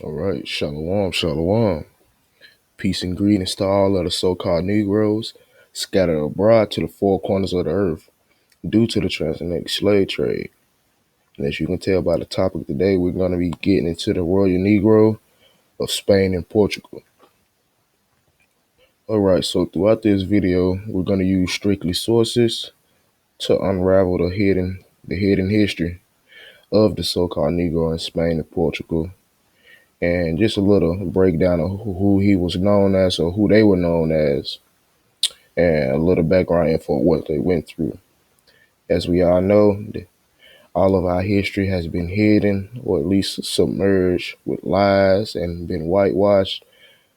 All right, shalom, shalom. Peace and greetings to all of the so-called Negroes scattered abroad to the four corners of the earth due to the transatlantic slave trade. And as you can tell by the topic today, we're going to be getting into the Royal Negro of Spain and Portugal. All right, so throughout this video, we're going to use strictly sources to unravel the hidden history of the so-called Negro in Spain and Portugal, and just a little breakdown of who he was known as or who they were known as, and a little background info of what they went through. As we all know, all of our history has been hidden or at least submerged with lies and been whitewashed.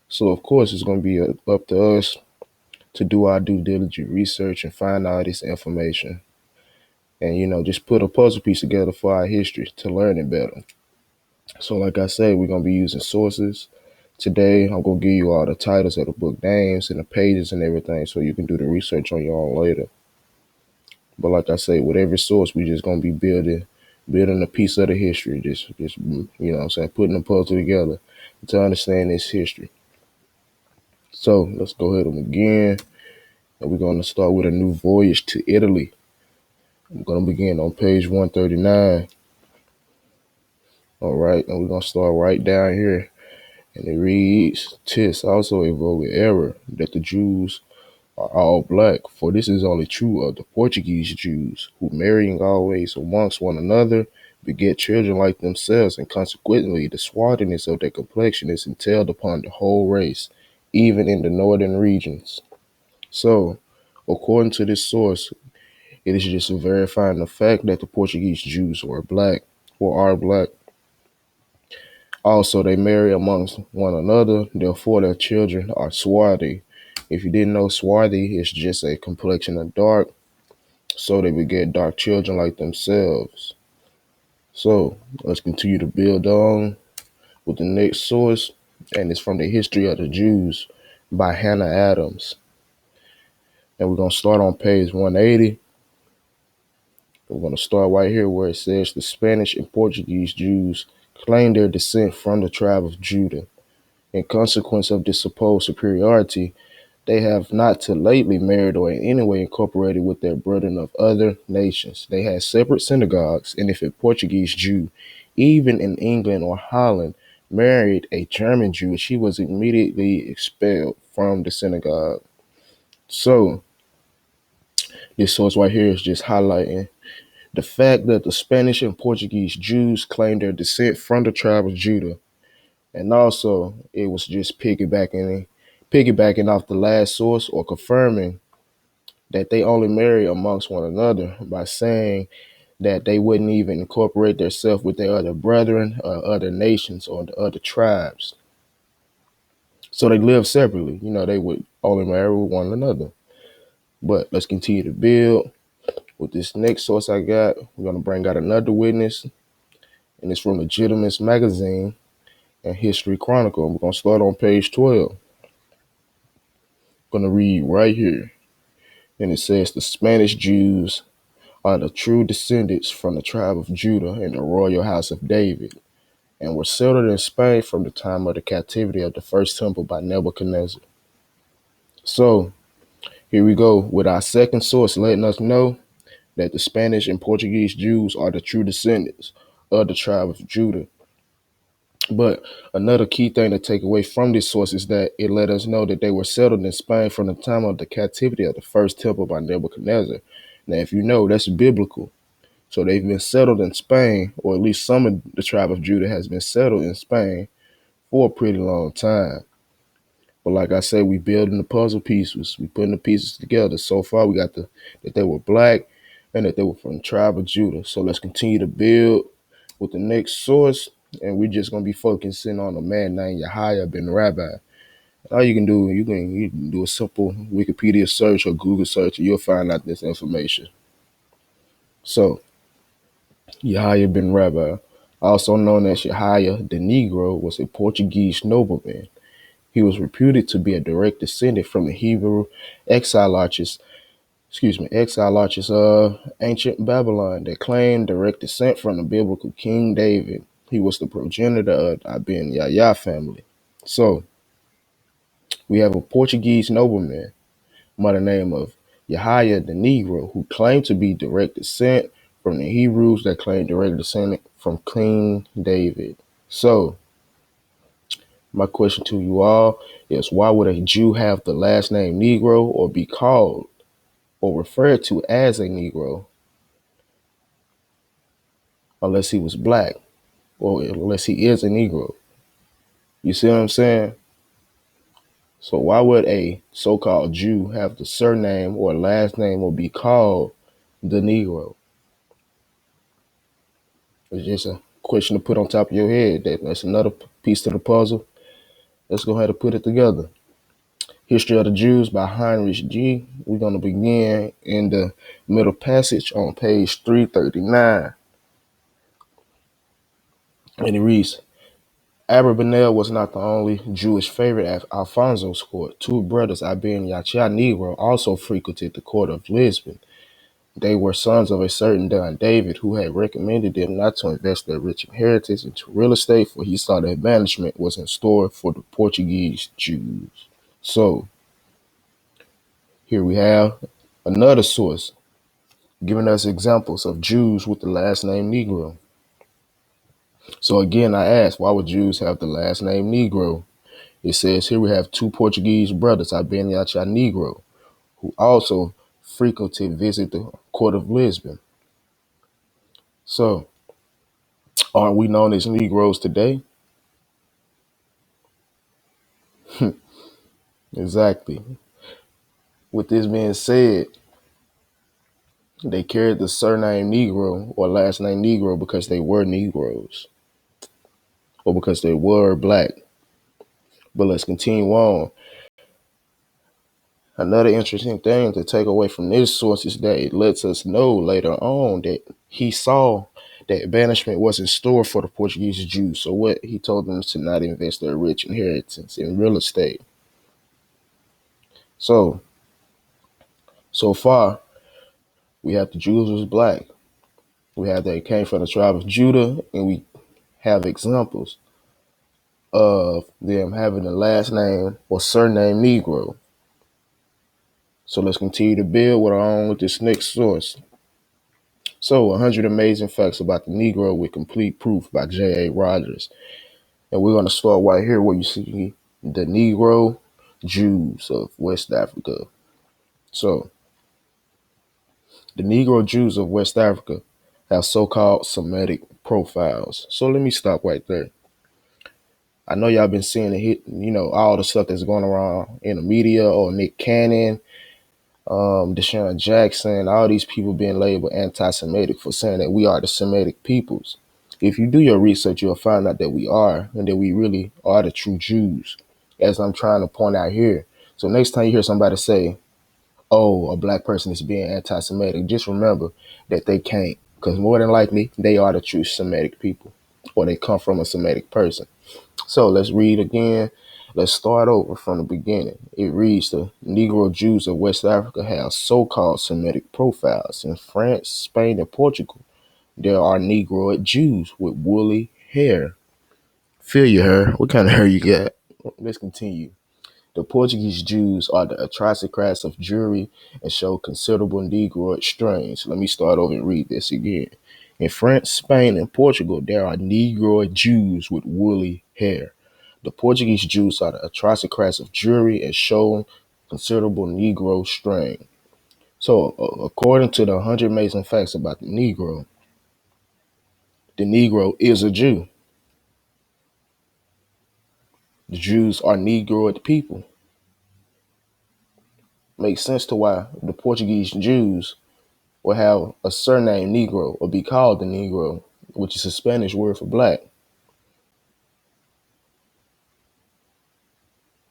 So, of course, it's going to be up to us to do our due diligent research and find all this information and, just put a puzzle piece together for our history to learn it better. So, like I said, we're going to be using sources. Today, I'm going to give you all the titles of the book names and the pages and everything so you can do the research on your own later. But like I say, with every source, we just gonna be building a piece of the history. Just what I'm saying, putting the puzzle together to understand this history. So let's go ahead and begin. And we're gonna start with a new voyage to Italy. I'm gonna begin on page 139. All right, and we're gonna start right down here. And it reads, "'Tis also a vulgar error that the Jews are all black, for this is only true of the Portuguese Jews, who marrying always amongst one another, beget children like themselves, and consequently the swarthiness of their complexion is entailed upon the whole race, even in the northern regions." So, according to this source, it is just verifying the fact that the Portuguese Jews were black or are black. Also, they marry amongst one another, therefore their children are swarthy. If you didn't know, swarthy is just a complexion of dark, so they beget dark children like themselves. So let's continue to build on with the next source, and it's from the History of the Jews by Hannah Adams. And we're going to start on page 180. We're going to start right here where it says the Spanish and Portuguese Jews claim their descent from the tribe of Judah. In consequence of this supposed superiority, they have not till lately married or in any way incorporated with their brethren of other nations. They had separate synagogues, and if a Portuguese Jew, even in England or Holland, married a German Jew, she was immediately expelled from the synagogue. So, this source right here is just highlighting the fact that the Spanish and Portuguese Jews claim their descent from the tribe of Judah. And also, it was just piggybacking off the last source or confirming that they only marry amongst one another by saying that they wouldn't even incorporate themselves with their other brethren or other nations or the other tribes. So they live separately. They would only marry with one another. But let's continue to build. With this next source I got, we're going to bring out another witness, and it's from Legitimist Magazine and History Chronicle. We're going to start on page 12. I'm going to read right here. And it says, the Spanish Jews are the true descendants from the tribe of Judah and the royal house of David, and were settled in Spain from the time of the captivity of the first temple by Nebuchadnezzar. So here we go with our second source letting us know that the Spanish and Portuguese Jews are the true descendants of the tribe of Judah. But another key thing to take away from this source is that it let us know that they were settled in Spain from the time of the captivity of the first temple by Nebuchadnezzar. Now, if you know, that's biblical. So they've been settled in Spain, or at least some of the tribe of Judah has been settled in Spain for a pretty long time. But like I said, we building the puzzle pieces. We putting the pieces together. So far, we got that they were black and that they were from the tribe of Judah. So let's continue to build with the next source. And we're just going to be focusing on a man named Yahya bin Rabbi. All you can do, you can do a simple Wikipedia search or Google search, and you'll find out this information. So, Yahya bin Rabbi, also known as Yahya the Negro, was a Portuguese nobleman. He was reputed to be a direct descendant from the Hebrew exilarchs of ancient Babylon that claimed direct descent from the biblical King David. He was the progenitor of the Ibn Yahya family. So we have a Portuguese nobleman by the name of Yahya the Negro, who claimed to be direct descent from the Hebrews that claimed direct descent from King David. So my question to you all is, why would a Jew have the last name Negro or be called or referred to as a Negro unless he was black or unless he is a Negro? You see what I'm saying? So why would a so-called Jew have the surname or last name or be called the Negro? It's just a question to put on top of your head. That's another piece to the puzzle. Let's go ahead and put it together. History of the Jews by Heinrich G. We're going to begin in the middle passage on page 339. And it reads, Abravanel was not the only Jewish favorite at Alfonso's court. Two brothers, Ibn Yahya Negro, also frequented the court of Lisbon. They were sons of a certain Don David, who had recommended them not to invest their rich inheritance into real estate, for he saw that banishment was in store for the Portuguese Jews. So here we have another source giving us examples of Jews with the last name Negro. So again, I asked, why would Jews have the last name Negro? It says here we have two Portuguese brothers, Ibn Yahya Negro, who also frequented visit the court of Lisbon. So aren't we known as Negroes today? Exactly. With this being said, they carried the surname Negro or last name Negro because they were Negroes or because they were black. But let's continue on. Another interesting thing to take away from this source is that it lets us know later on that he saw that banishment was in store for the Portuguese Jews. So what he told them to not invest their rich inheritance in real estate. So far, we have the Jews was black. We have they came from the tribe of Judah, and we have examples of them having the last name or surname Negro. So let's continue to build with this next source. So 100 Amazing Facts About the Negro with Complete Proof by J.A. Rogers. And we're going to start right here where you see the Negro Jews of West Africa. So the Negro Jews of West Africa have so-called Semitic profiles. So let me stop right there. I know y'all been seeing all the stuff that's going around in the media, or Nick Cannon, Deshaun Jackson, all these people being labeled anti-Semitic for saying that we are the Semitic peoples. If you do your research, you'll find out that we are, and that we really are the true Jews, as I'm trying to point out here. So next time you hear somebody say, oh, a black person is being anti-Semitic, just remember that they can't, because more than likely they are the true Semitic people, or they come from a Semitic person. So let's read again. Let's start over from the beginning. It reads, the Negro Jews of West Africa have so-called Semitic profiles. In France, Spain, and Portugal, there are Negroid Jews with woolly hair. Feel your hair. What kind of hair you got? Let's continue. The Portuguese Jews are the aristocrats of Jewry and show considerable Negroid strains. Let me start over and read this again. In France, Spain, and Portugal, there are Negroid Jews with woolly hair. The Portuguese Jews are the aristocrats of Jewry and show considerable Negro strain. So, according to the 100 Amazing Facts About the Negro is a Jew. The Jews are Negroid people. Makes sense to why the Portuguese Jews will have a surname Negro or be called the Negro, which is a Spanish word for black.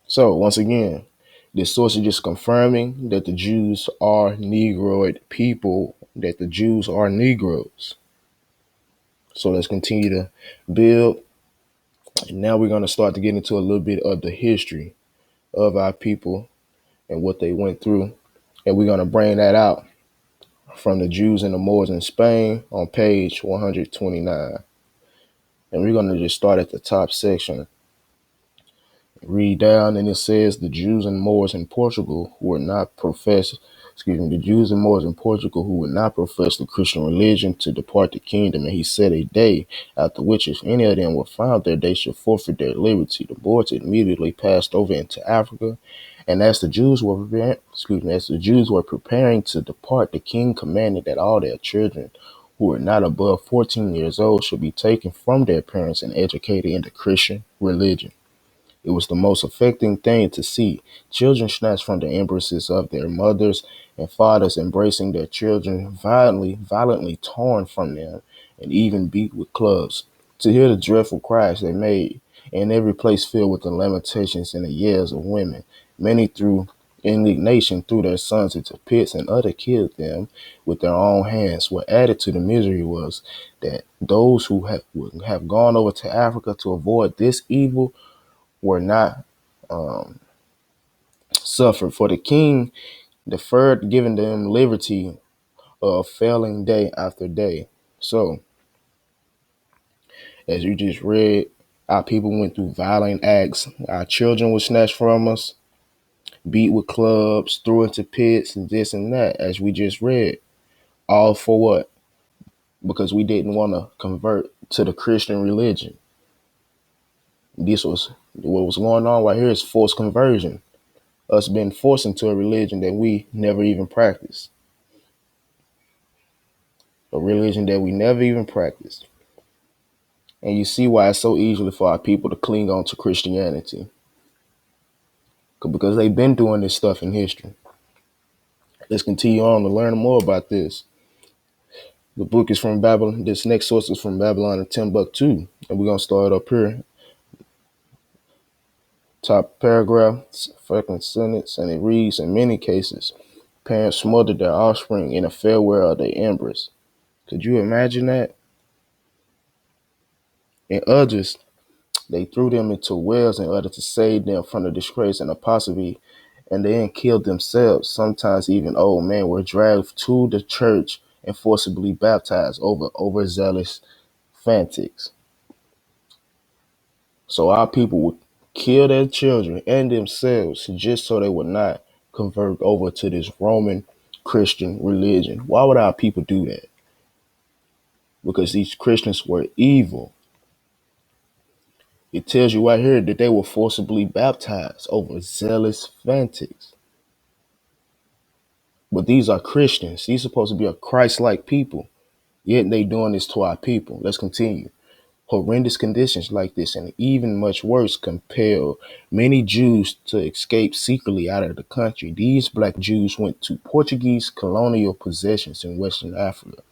So once again, this source is just confirming that the Jews are Negroid people, that the Jews are Negroes. So let's continue to build. And now we're going to start to get into a little bit of the history of our people and what they went through. And we're going to bring that out from the Jews and the Moors in Spain on page 129. And we're going to just start at the top section. Read down, and it says the Jews and Moors in Portugal who were not profess, the Jews and Moors in Portugal who would not profess the Christian religion to depart the kingdom. And he set a day after which, if any of them were found there, they should forfeit their liberty. The boards immediately passed over into Africa. And as the Jews were preparing to depart, the king commanded that all their children who were not above 14 years old should be taken from their parents and educated in the Christian religion. It was the most affecting thing to see children snatched from the embraces of their mothers and fathers, embracing their children, violently torn from them, and even beat with clubs. To hear the dreadful cries they made, and every place filled with the lamentations and the yells of women. Many threw indignation threw their sons into pits, and others killed them with their own hands. What added to the misery was that those who would have gone over to Africa to avoid this evil were not suffered, for the king deferred giving them liberty of failing day after day. So, as you just read, our people went through violent acts. Our children were snatched from us, beat with clubs, threw into pits, and this and that, as we just read. All for what? Because we didn't want to convert to the Christian religion. This was what was going on right here is forced conversion. Us being forced into a religion that we never even practiced. A religion that we never even practiced. And you see why it's so easy for our people to cling on to Christianity. Because they've been doing this stuff in history. Let's continue on to learn more about this. The book is from Babylon. This next source is from Babylon and Timbuktu. And we're going to start up here. Top paragraph, second sentence, and it reads, in many cases, parents smothered their offspring in a farewell of their embrace. Could you imagine that? In others, they threw them into wells in order to save them from the disgrace and apostasy, and they then killed themselves. Sometimes even old men were dragged to the church and forcibly baptized over overzealous fanatics. So our people would kill their children and themselves just so they would not convert over to this Roman Christian religion. Why would our people do that? Because these Christians were evil. It tells you right here that they were forcibly baptized over zealous fanatics. But these are Christians. These are supposed to be a Christ-like people. Yet they doing this to our people. Let's continue. Horrendous conditions like this, and even much worse, compelled many Jews to escape secretly out of the country. These black Jews went to Portuguese colonial possessions in Western Africa.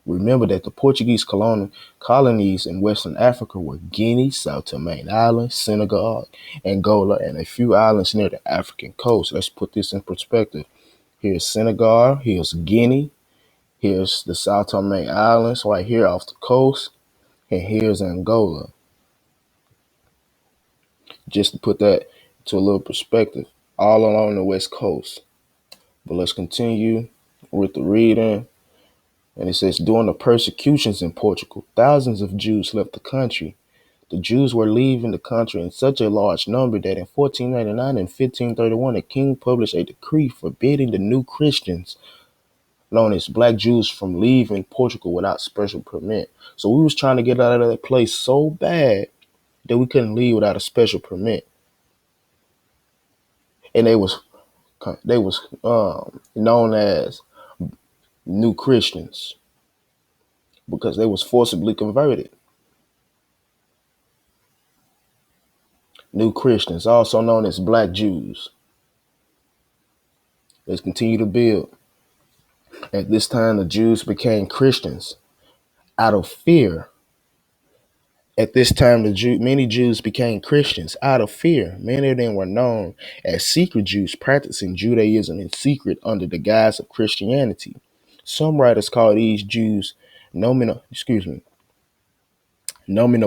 Remember that the Portuguese colonies in Western Africa were Guinea, South Tome Islands, Senegal, Angola, and a few islands near the African coast. Let's put this in perspective. Here's Senegal, here's Guinea, here's the South Tome Islands right here off the coast, and here's Angola. Just to put that to a little perspective, all along the west coast. But let's continue with the reading. And it says, during the persecutions in Portugal, thousands of Jews left the country. The Jews were leaving the country in such a large number that in 1499 and 1531, the king published a decree forbidding the new Christians, known as black Jews, from leaving Portugal without special permit. So we was trying to get out of that place so bad that we couldn't leave without a special permit. And they was known as new Christians because they was forcibly converted. New Christians, also known as black Jews. Let's continue to build. At this time, the Jews became Christians out of fear. At this time, many Jews became Christians out of fear. Many of them were known as secret Jews, practicing Judaism in secret under the guise of Christianity. Some writers call these Jews nominal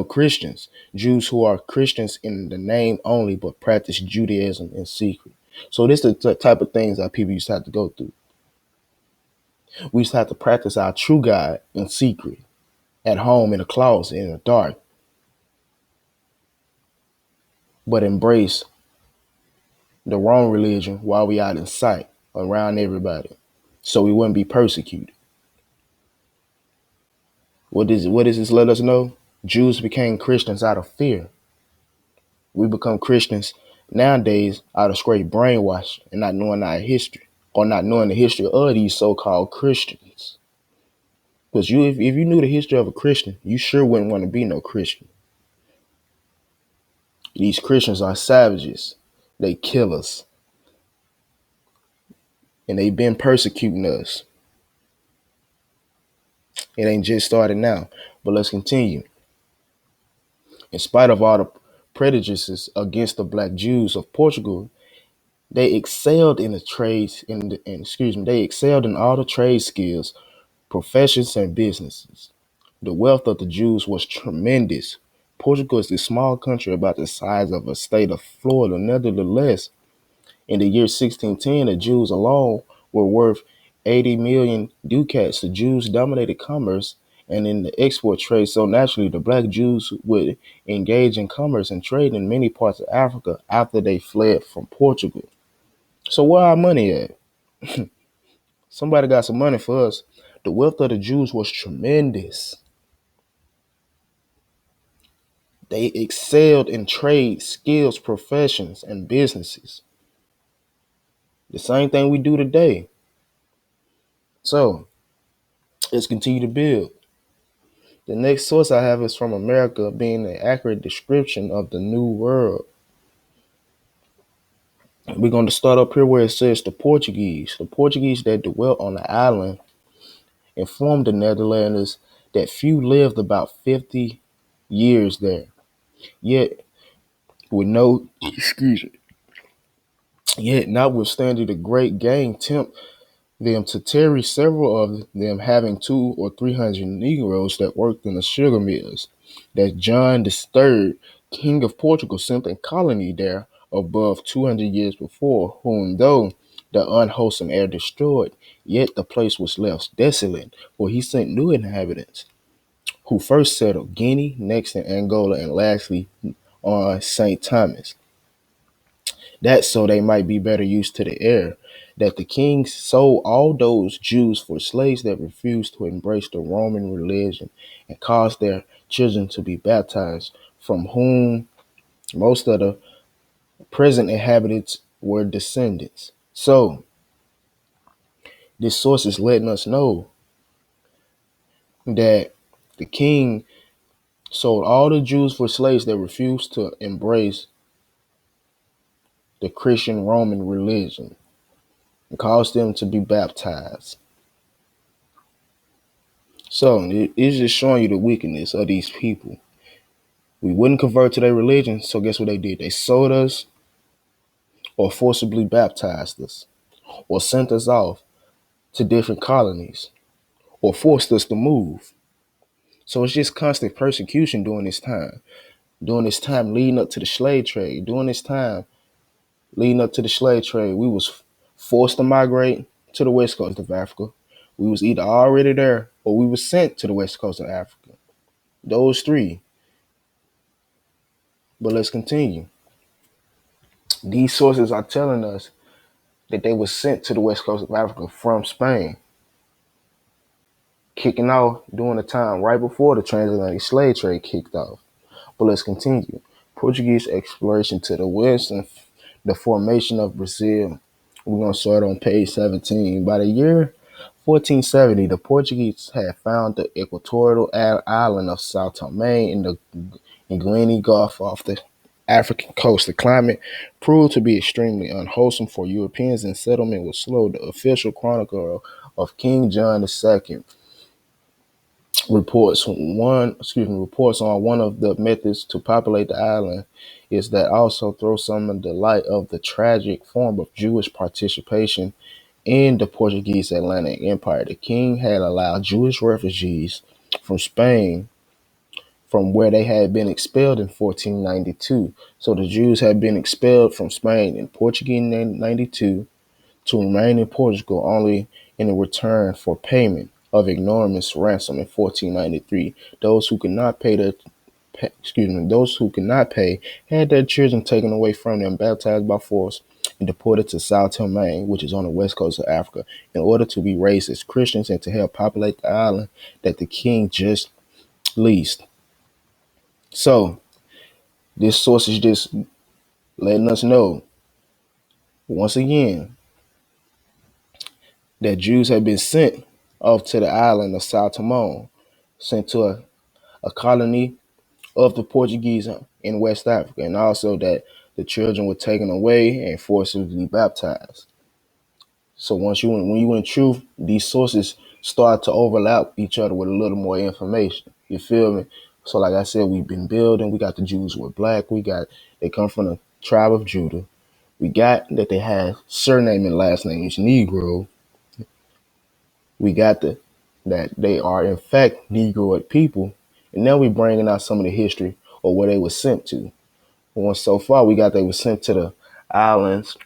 Christians, Jews who are Christians in the name only, but practice Judaism in secret. So this is the type of things that people used to have to go through. We used to have to practice our true God in secret, at home, in a closet, in the dark. but embrace the wrong religion while we out in sight around everybody, so we wouldn't be persecuted. What does this let us know? Jews became Christians out of fear. We become Christians nowadays out of straight brainwash and not knowing our history or not knowing the history of these so-called Christians. Because if you knew the history of a Christian, you sure wouldn't want to be no Christian. These Christians are savages. They kill us. And they've been persecuting us. It ain't just started now. But let's continue. In spite of all the prejudices against the black Jews of Portugal, they excelled in the trades they excelled in all the trade skills, professions, and businesses. The wealth of the Jews was tremendous. Portugal is a small country about the size of a state of Florida. Nevertheless, in the year 1610, the Jews alone were worth 80 million ducats. The Jews dominated commerce and in the export trade, so naturally the black Jews would engage in commerce and trade in many parts of Africa after they fled from Portugal. So where our money at? Somebody got some money for us. The wealth of the Jews was tremendous. They excelled in trade, skills, professions, and businesses. The same thing we do today. So let's continue to build. The next source I have is from America, being an accurate description of the New World. We're going to start up here where it says the Portuguese. The Portuguese that dwelt on the island informed the Netherlanders that few lived about 50 years there. Yet, with no, excuse me, yet notwithstanding the great gang tempt them to tarry, several of them having 200 or 300 Negroes that worked in the sugar mills, that John III, King of Portugal, sent a colony there above 200 years before, whom though the unwholesome air destroyed, yet the place was left desolate, for he sent new inhabitants, who first settled Guinea, next in Angola, and lastly on St. Thomas, that so they might be better used to the air, that the king sold all those Jews for slaves that refused to embrace the Roman religion and caused their children to be baptized, from whom most of the present inhabitants were descendants. So this source is letting us know that the king sold all the Jews for slaves that refused to embrace the Christian Roman religion and caused them to be baptized. So it's just showing you the wickedness of these people. We wouldn't convert to their religion, so guess what they did? They sold us or forcibly baptized us or sent us off to different colonies or forced us to move. So it's just constant persecution during this time. During this time leading up to the slave trade. During this time leading up to the slave trade, we was forced to migrate to the west coast of Africa. We was either already there or we was sent to the west coast of Africa. Those three. But let's continue. These sources are telling us that they were sent to the west coast of Africa from Spain, kicking off during the time right before the transatlantic slave trade kicked off. But let's continue. Portuguese exploration to the west and the formation of Brazil. We're going to start on page 17. By the year 1470, the Portuguese had found the equatorial island of Sao Tome in the Guinea Gulf off the African coast. The climate proved to be extremely unwholesome for Europeans and settlement was slow. The official chronicle of King John II reports on one of the methods to populate the island is that also throw some of the light of the tragic form of Jewish participation in the Portuguese Atlantic Empire. The king had allowed Jewish refugees from Spain from where they had been expelled in 1492. So the Jews had been expelled from Spain in 1492 to remain in Portugal only in return for payment of enormous ransom in 1493. Those who could not those who could not pay had their children taken away from them, baptized by force, and deported to Sao Tome, which is on the west coast of Africa, in order to be raised as Christians and to help populate the island that the king just leased. So this source is just letting us know once again that Jews have been sent off to the island of Sao Tome, sent to a colony of the Portuguese in West Africa, and also that the children were taken away and forcibly baptized. So when you in truth, these sources start to overlap each other with a little more information. You feel me? So like I said, we've been building. We got the Jews who are black. They come from the tribe of Judah. We got that they have surname and last name is Negro. We got that they are in fact Negroid people. And now we're bringing out some of the history or where they were sent to. Once so far, we got they were sent to the islands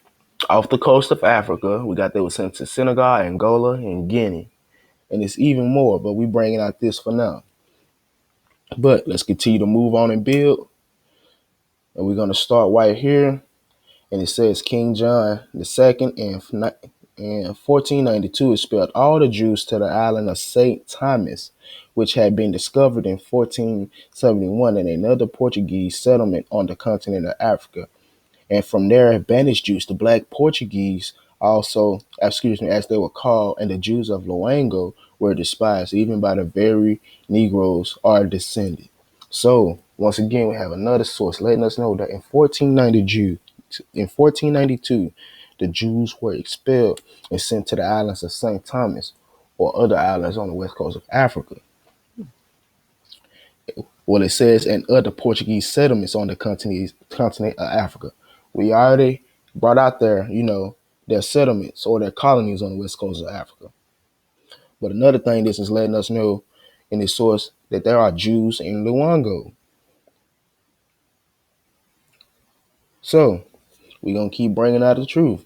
off the coast of Africa. We got they were sent to Senegal, Angola, and Guinea. And it's even more, but we bringing out this for now. But let's continue to move on and build. And we're going to start right here. And it says King John II in 1492 expelled all the Jews to the island of St. Thomas, which had been discovered in 1471 in another Portuguese settlement on the continent of Africa. And from there, banished Jews, the Black Portuguese, also, as they were called, and the Jews of Loango were despised, even by the very Negroes are descended. So, once again, we have another source letting us know that in 1492, the Jews were expelled and sent to the islands of St. Thomas or other islands on the west coast of Africa. Well, it says, and other Portuguese settlements on the continent of Africa. We already brought out their settlements or their colonies on the west coast of Africa. But another thing this is letting us know in this source that there are Jews in Luango. So we're going to keep bringing out the truth.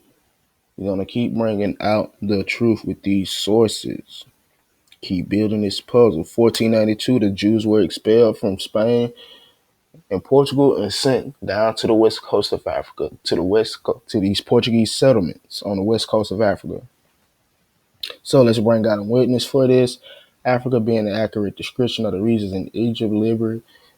We're going to keep bringing out the truth with these sources. Keep building this puzzle. 1492, the Jews were expelled from Spain and Portugal and sent down to the west coast of Africa, to these Portuguese settlements on the west coast of Africa. So let's bring out a witness for this. Africa being an accurate description of the regions in Egypt,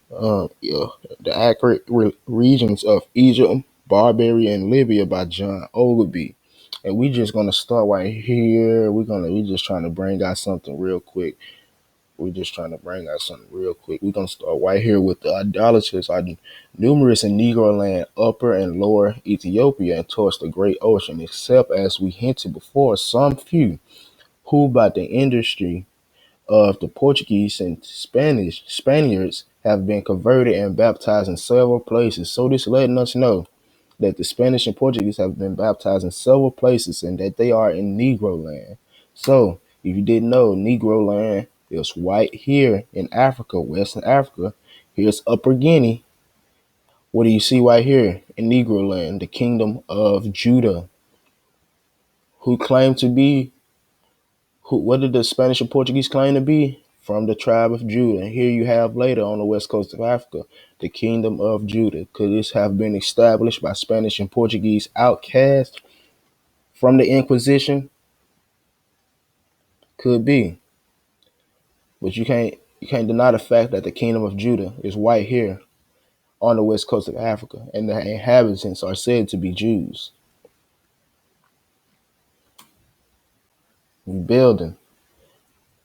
the accurate regions of Egypt, Barbary, and Libya by John Ogilvy. And we just gonna start right here. We just trying to bring out something real quick. We're gonna start right here with the idolaters are numerous in Negro-land, Upper and Lower Ethiopia, and towards the Great Ocean, except as we hinted before, some few who by the industry of the Portuguese and Spaniards have been converted and baptized in several places. So this letting us know that the Spanish and Portuguese have been baptized in several places and that they are in Negro-land. So if you didn't know, Negro-land is right here in Africa, Western Africa. Here's Upper Guinea. What do you see right here in Negro-land? The kingdom of Judah, who claimed to be what did the Spanish and Portuguese claim to be? From the tribe of Judah. And here you have later on the west coast of Africa, the kingdom of Judah. Could this have been established by Spanish and Portuguese outcasts from the Inquisition? Could be. But you can't deny the fact that the kingdom of Judah is right here on the west coast of Africa, and the inhabitants are said to be Jews. Building.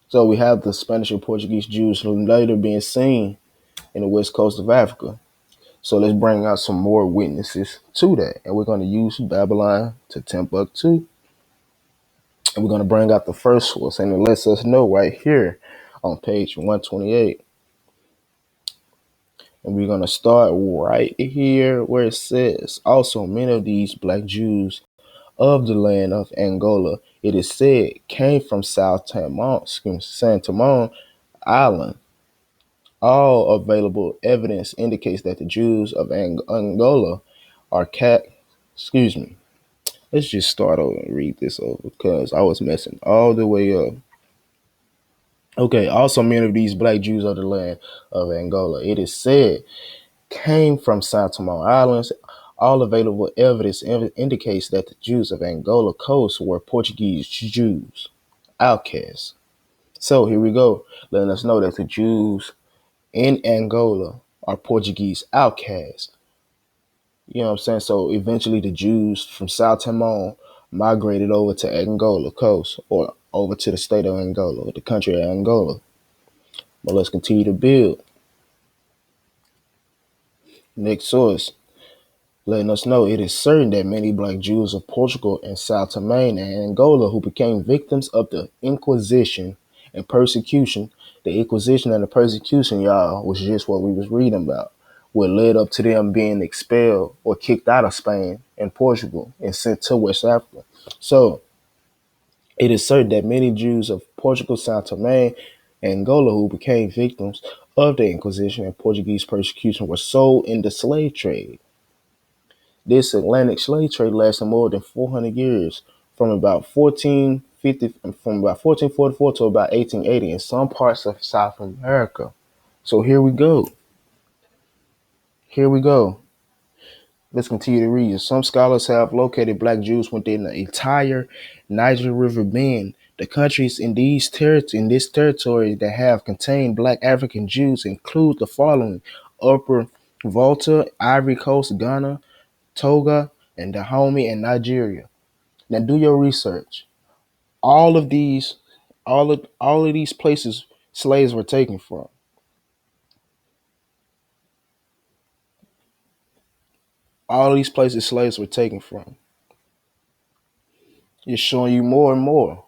So we have the Spanish and Portuguese Jews later being seen in the west coast of Africa. So let's bring out some more witnesses to that. And we're going to use Babylon to Timbuktu. And we're going to bring out the first source. And it lets us know right here on page 128. And we're going to start right here where it says, also many of these black Jews of the land of Angola, it is said, came from San Timon Island. All available evidence indicates that the Jews of Angola are Let's just start over and read this over because I was messing all the way up. Okay, also many of these black Jews of the land of Angola, it is said, came from Sao Tome Islands. All available evidence indicates that the Jews of Angola coast were Portuguese Jews, outcasts. So here we go, letting us know that the Jews in Angola are Portuguese outcasts. You know what I'm saying? So eventually the Jews from Sao Tome migrated over to Angola coast or over to the state of Angola, the country of Angola. But let's continue to build. Next source, letting us know it is certain that many black Jews of Portugal and Sao Tome and Angola who became victims of the Inquisition and persecution. The Inquisition and the persecution, y'all, was just what we was reading about. What led up to them being expelled or kicked out of Spain and Portugal and sent to West Africa. So it is certain that many Jews of Portugal, Sao Tome, and Angola who became victims of the Inquisition and Portuguese persecution were sold in the slave trade. This Atlantic slave trade lasted more than 400 years, from about 1450, from about 1444 to about 1880 in some parts of South America. So here we go. Here we go. Let's continue to read. Some scholars have located black Jews within the entire Niger River Bend. The countries in in this territory that have contained black African Jews include the following: Upper Volta, Ivory Coast, Ghana, Togo, and Dahomey and Nigeria. Now do your research. All of these, all of these places slaves were taken from. All of these places slaves were taken from. It's showing you more and more.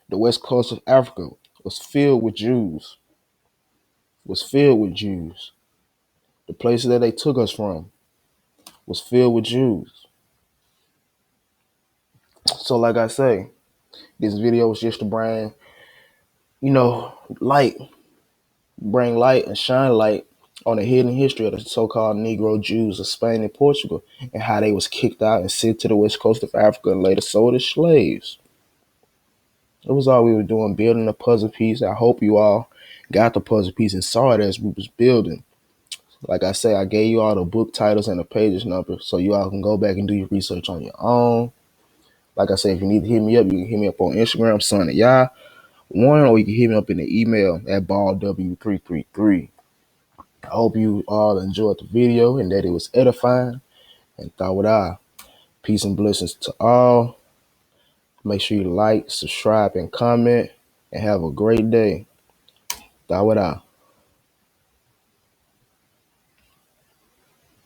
The west coast of Africa was filled with Jews. Was filled with Jews. The places that they took us from was filled with Jews. So, like I say, this video was just to bring, light, bring light and shine light on the hidden history of the so-called Negro Jews of Spain and Portugal and how they was kicked out and sent to the west coast of Africa and later sold as slaves. It was all we were doing, building a puzzle piece. I hope you all got the puzzle piece and saw it as we was building. Like I say, I gave you all the book titles and the pages number so you all can go back and do your research on your own. Like I said, if you need to hit me up, you can hit me up on Instagram, Son of Yah, one, or you can hit me up in the email at ballw333. I hope you all enjoyed the video and that it was edifying. And Tawada, peace and blessings to all. Make sure you like, subscribe, and comment. And have a great day. Tawada.